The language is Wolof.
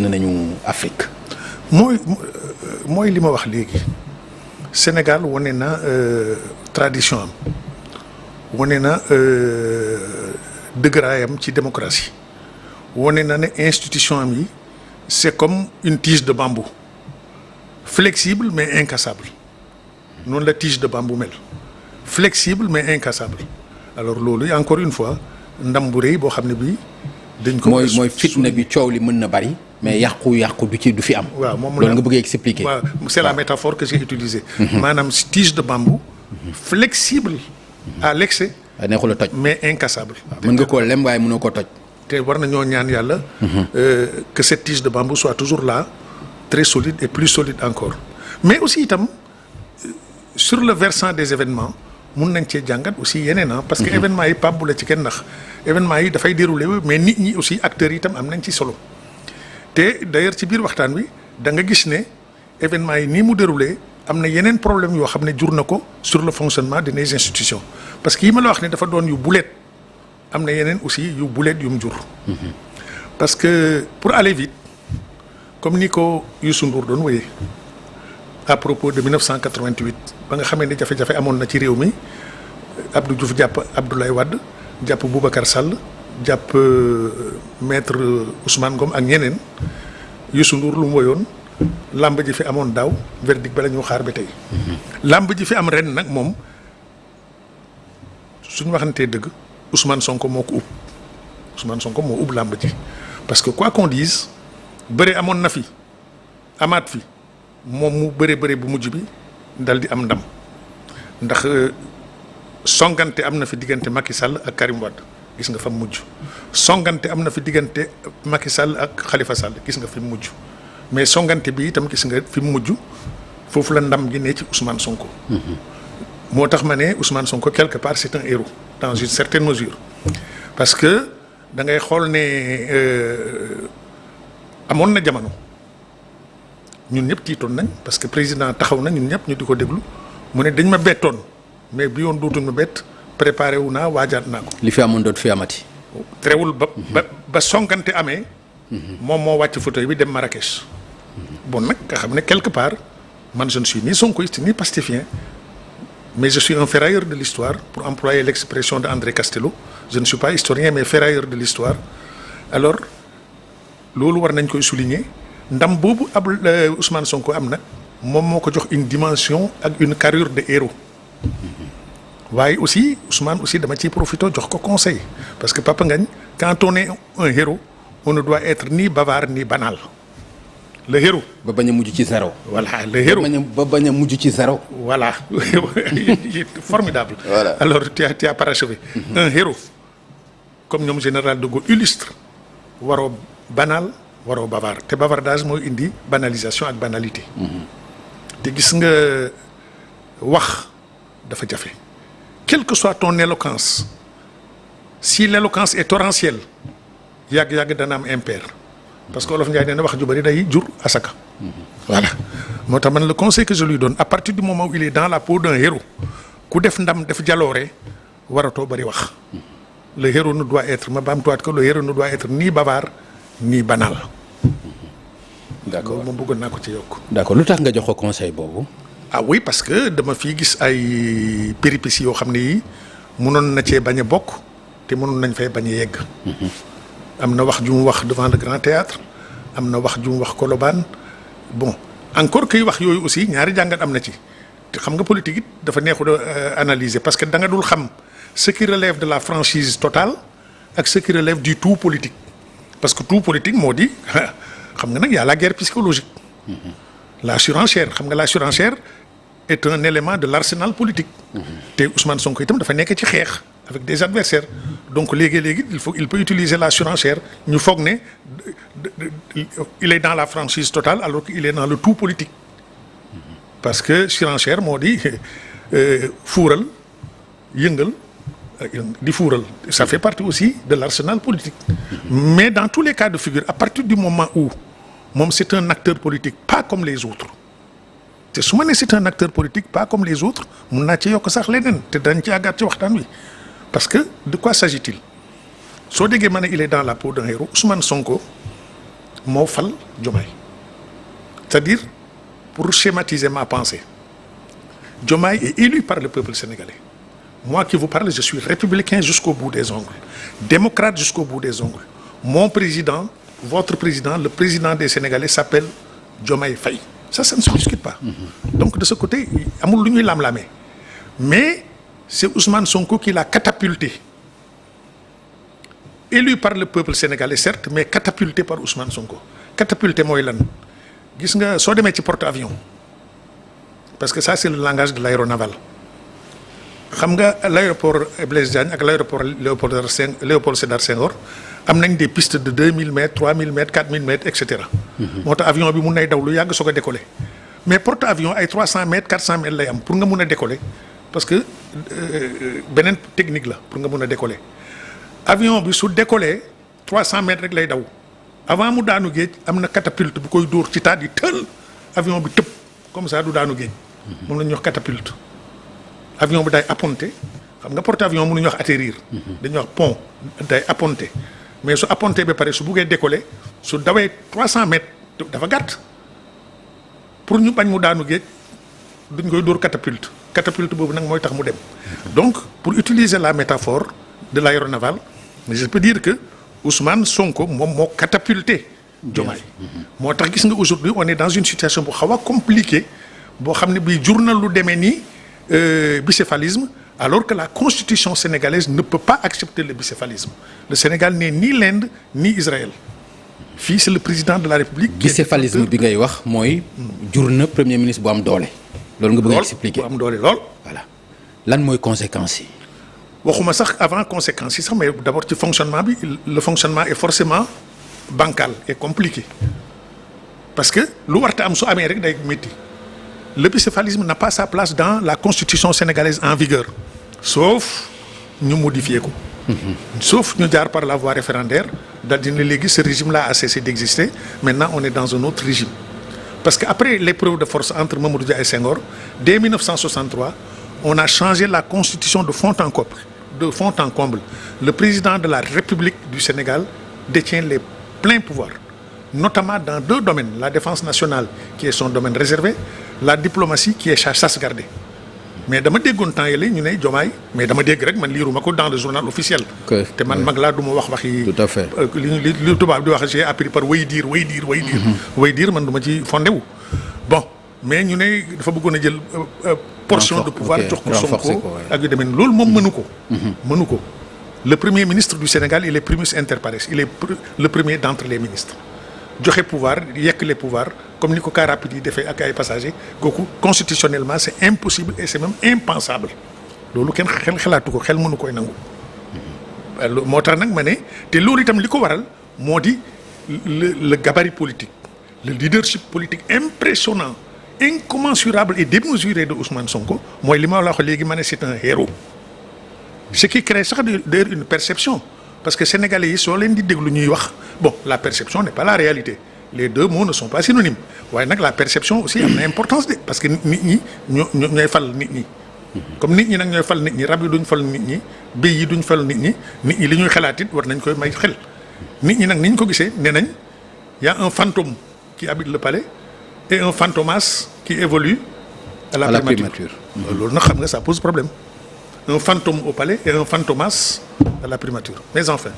nañu Afrique. mooy li ma wax léegi Sénégal wane na tradition am wane na dëgëraayam ci démocratie wane na ne institution am yi c'est comme une tige de bambou flexible mais incassable noonu la tige de bambou mel flexible mais incassable alors loolu encore une fois ndam bu rëy boo xam ne bii. dañ ko mooy fitna bi coow li mën na bari. mais yàqu du fi am. waaw moom loolu nga bëgg expliquer. waaw c'est la métaphore que j'ai utilisée. maanaam tige de bambou. flexible à l'excès. neexul a toj mais incassable. mën nga koo lem waaye mënoo ko toj. te war nañoo ñaan yàlla. que cette tige de bambou soit toujours là très solide et plus solide encore mais aussi itam sur le versant des événements mun nañ cee jàngat aussi yeneen parce que événements yi pab bu la ci kenn ndax événements yi dafay dérouler mais nit ñi aussi acteurs yi itam am nañ ci solo te d'ailleurs ci biir waxtaan wi da nga gis ne événements yi nii mu déroulé am na yeneen problème yoo xam ne jur na ko sur le fonctionnement de nos institutions parce que yi ma la wax ne dafa doon yu bulet am na yeneen aussi yu bulet yu mu jur. parce que pour aller vite comme ni ko Youssou Ndour doon wéyee à propos de 1988 ba nga xamee ne jafe-jafe amoon na ci réew mi Abdou Diouf jàpp Abdoulaye Wade jàpp Boubacar Sall jàpp maître Ousmane Ngom ak ñeneen Youssou Ndour lu mu woyoon làmb ji fi amoon daaw verdict ba la ñu xaar ba tey. làmb ji fi am ren nag moom suñu waxantee dëgg Ousmane Sonko moo ko ub Ousmane Sonko moo ub làmb ji parce que quoi qu'on dise bëre amoon na fi amaat fi moom mu bëre bu mujj bi dal di am ndam ndax songante am na fi diggante Macky Sall ak Karim Wade gis nga fa mu mujj songante am na fi diggante Macky Sall ak Khalifa Sall gis nga fi mu mujj mais songante bi itam gis nga fi mu mujj foofu la ndam gi ne ci Ousmane Sonko. moo tax ma ne Ousmane Sonko quelque part c'est un héros dans une certaine mesure parce que da ngay xool ne amoon na jamono ñun ñëpp tiitoon nañ parce que président taxaw na ñun ñëpp ñu di ko déglu mu ne dañ ma bettoon mais bi yoon dootuñ ma bett préparé wu naa waajaat naa ko. li fi amoon doot fi amati. terewul ba songante amee. moom moo wàcc fauteuil bi dem Marrakech. bon nag nga xam ne quelque part man je ne suis ni sonkoiste ni pastéfien mais je suis un ferrailleur de l'histoire pour employer l'expression de André Castello je ne suis pas historien mais ferrailleur de l'histoire alors loolu war nañ koy souligner ndam boobu Ousmane Sonko am nag moom moo ko jox une dimension ak une carrure de héros waaye aussi Ousmane aussi dama ciy profité jox ko conseil parce que Papa Ngagne quand on est un héros on ne doit être ni bavard ni banal le héros. ba bañ a mujj ci zéro. voilà le héros ba bañ a mujj ci zéro. voilà formidable. Voilà. Alors tu as parachevé. Un héros comme ñoom général de Gaulle illustre waroo banal waroo bavard te bavardage mooy indi banalisation ak banalité. te gis nga wax dafa jafe. Quelle que soit ton éloquence si l'éloquence est torrentielle yàgg-yàgg dana am impair. parce que Olof Ndiaye nee na wax ju bari day jur asaka. voilà moo tax man le conseil que je lui donne à partir du moment où il est dans la peau d'un héros ku def ndam def jaloore waratoo bari wax. le héros ne doit être ma baamtuwaat que le héros ne doit être ni bavard ni banal. d'accord moom bëggoon naa ko ci yokk. d'accord lu tax nga jox ko conseil boobu. ah oui parce que dama fii gis ay péripéties yoo xam ne yi mënoon na cee bañ a bokk te mënoon nañ fay bañ a yegg. am na wax ju mu wax devant le grand théâtre am na wax ju mu wax Colobane bon encore kuy wax yooyu aussi ñaari jàngat am na ci te xam nga politique it dafa neexul analyser parce que da nga dul xam ce qui relève de la franchise totale ak ce qui relève du tout politique parce que tout politique moo di xam nga nag y a la guerre psychologique. La surenchère xam nga la surenchère est un élément de l'arsenal politique. te Ousmane Sonko itam dafa nekk ci xeex avec des adversaires donc léegi il peut utiliser la surenchère ñu foog ne il est dans la franchise totale alors qu'il est dans le tout politique. parce que surenchère moo di fuural yëngal di fuural ça fait partie aussi de l'arsenal politique. mais dans tous les cas de figure à partir du moment où moom c'est un acteur politique pas comme les autres te su ma nee c'est un acteur politique pas comme les autres mun naa ci yokk sax leneen te dañ ci àggaat ci waxtaan wi parce que de quoi s'agit-il soo déggee ma ne il est dans la peau d'un héros Ousmane Sonko moo fal Diomaye c'est-à-dire pour schématiser ma pensée Diomaye est élu par le peuple sénégalais. Moi qui vous parle, je suis républicain jusqu'au bout des ongles, démocrate jusqu'au bout des ongles. Mon président, votre président, le président des Sénégalais s'appelle Diomaye Faye. Ça ne se discute pas. Donc de ce côté, amul lu ñuy lam-lamee. Mais c'est Ousmane Sonko qui l'a catapulté. Élu par le peuple sénégalais, certes, mais catapulté par Ousmane Sonko. Catapulté mooy lan gis nga soo demee ci porte-avions parce que ça c'est le langage de l'aéronaval xam nga l'aéroport Blaise Diagne ak l'aéroport Léopold Sédar Senghor am nañ des pistes de 2000 mètres 3000 mètres 4000 mètres et cetera. moo tax avion bi mun nay daw lu yàgg soog a décoller mais porte-avions ay 300 mètres 400 mètres lay am pour nga mun a décoller parce que beneen technique la pour nga mun a décoller avion bi su décoller 300 mètres rek lay daw avant mu daanu géej am na catapulte bu koy dóor ci taat yi tël avion bi tëb comme ça du daanu géej. moom la ñuy wax catapulte. avion bi day apponté xam nga porte-avions mënuñu wax atterrir. dañuy wax pont day apponté mais su apponté ba pare su buggee décoller su dawee 300 mètres dafa gàtt pour ñu bañ mu daanu géej duñ koy dóor catapulte catapulte boobu nag mooy tax mu dem. donc pour utiliser la métaphore de l'aéronaval je peux dire que Ousmane Sonko moom moo catapulté Diomaye. moo tax gis nga aujourd'hui on est dans une situation bu xaw a compliquée boo xam ne bii jur na lu demee nii. Bicéphalisme, alors que la constitution sénégalaise ne peut pas accepter le bicéphalisme. Le Sénégal n'est ni l'Inde ni Israël. Fii c'est le président de la République. Bicéphalisme bi ngay wax mooy jur na premier ministre bu am doole. loolu nga bëgg expliquer bu am doole lool. voilà lan mooy conséquences yi. waxuma sax avant conséquences yi sax mais d'abord ci fonctionnement bi le fonctionnement est forcément bancal et compliqué parce que lu warta am su amee rek day métti. Le bicéphalisme n'a pas sa place dans la constitution sénégalaise en vigueur sauf ñu modifier ko. Sauf ñu jaar par la voie référendaire daal di ne léegi ce régime-là a cessé d'exister maintenant on est dans un autre régime. Parce que après l'épreuve de force entre Mamadou Dia et Senghor dès 1963 on a changé la constitution de fond en comble. Le président de la République du Sénégal détient les pleins pouvoirs notamment dans deux domaines la défense nationale qui est son domaine réservé. La diplomatie qui est chasse gardée mais dama déggoon temps yële ñu ne Diomaye mais dama dégg rek man liiruma ko dans le journal officiel. te man mag laa du ma wax waxi. tout à fait li tubaab di wax j'ai appris par way dire man du ma ci fondé wu. bon mais ñu ne dafa bëggoon a jël portion de pouvoir jox ko Sonko ak yu demee loolu moom mënu ko. mënu ko le premier ministre du Sénégal il est primus inter pares il est le premier d'entre les ministres. joxe pouvoir yekk les pouvoirs comme ni ko car rapide yi defee ak ay passagers kooku constitutionnellement c'est impossible et c'est même impensable loolu kenn xalaatu ko xel mënu koy nangu. moo tax nag ma ne te loolu itam li ko waral moo di le gabarit politique le leadership politique impressionnant incommensurable et démesuré de Ousmane Sonko mooy li ma la wax léegi ma ne c'est un héros ce qui crée sax d'ailleurs une perception. Parce que Sénégalais yi soo leen di déglu ñuy wax bon la perception n'est pas la réalité les deux mots ne sont pas synonymes waaye nag la perception aussi am na importance de parce que nit ñi ñooy fal nit ñi. comme nit ñi nag ñooy fal nit ñi rab yi duñ fal nit ñi béy yi duñ fal nit ñi li ñuy xalaat it war nañ koy may xel nit ñi nag ni ñu ko gisee nee nañ y a un fantôme qui habite le palais et un fantomas qui évolue à la primature. loolu nag xam nga ça pose problème. Un fantôme au palais et un fantomas à la primature. Mais enfin.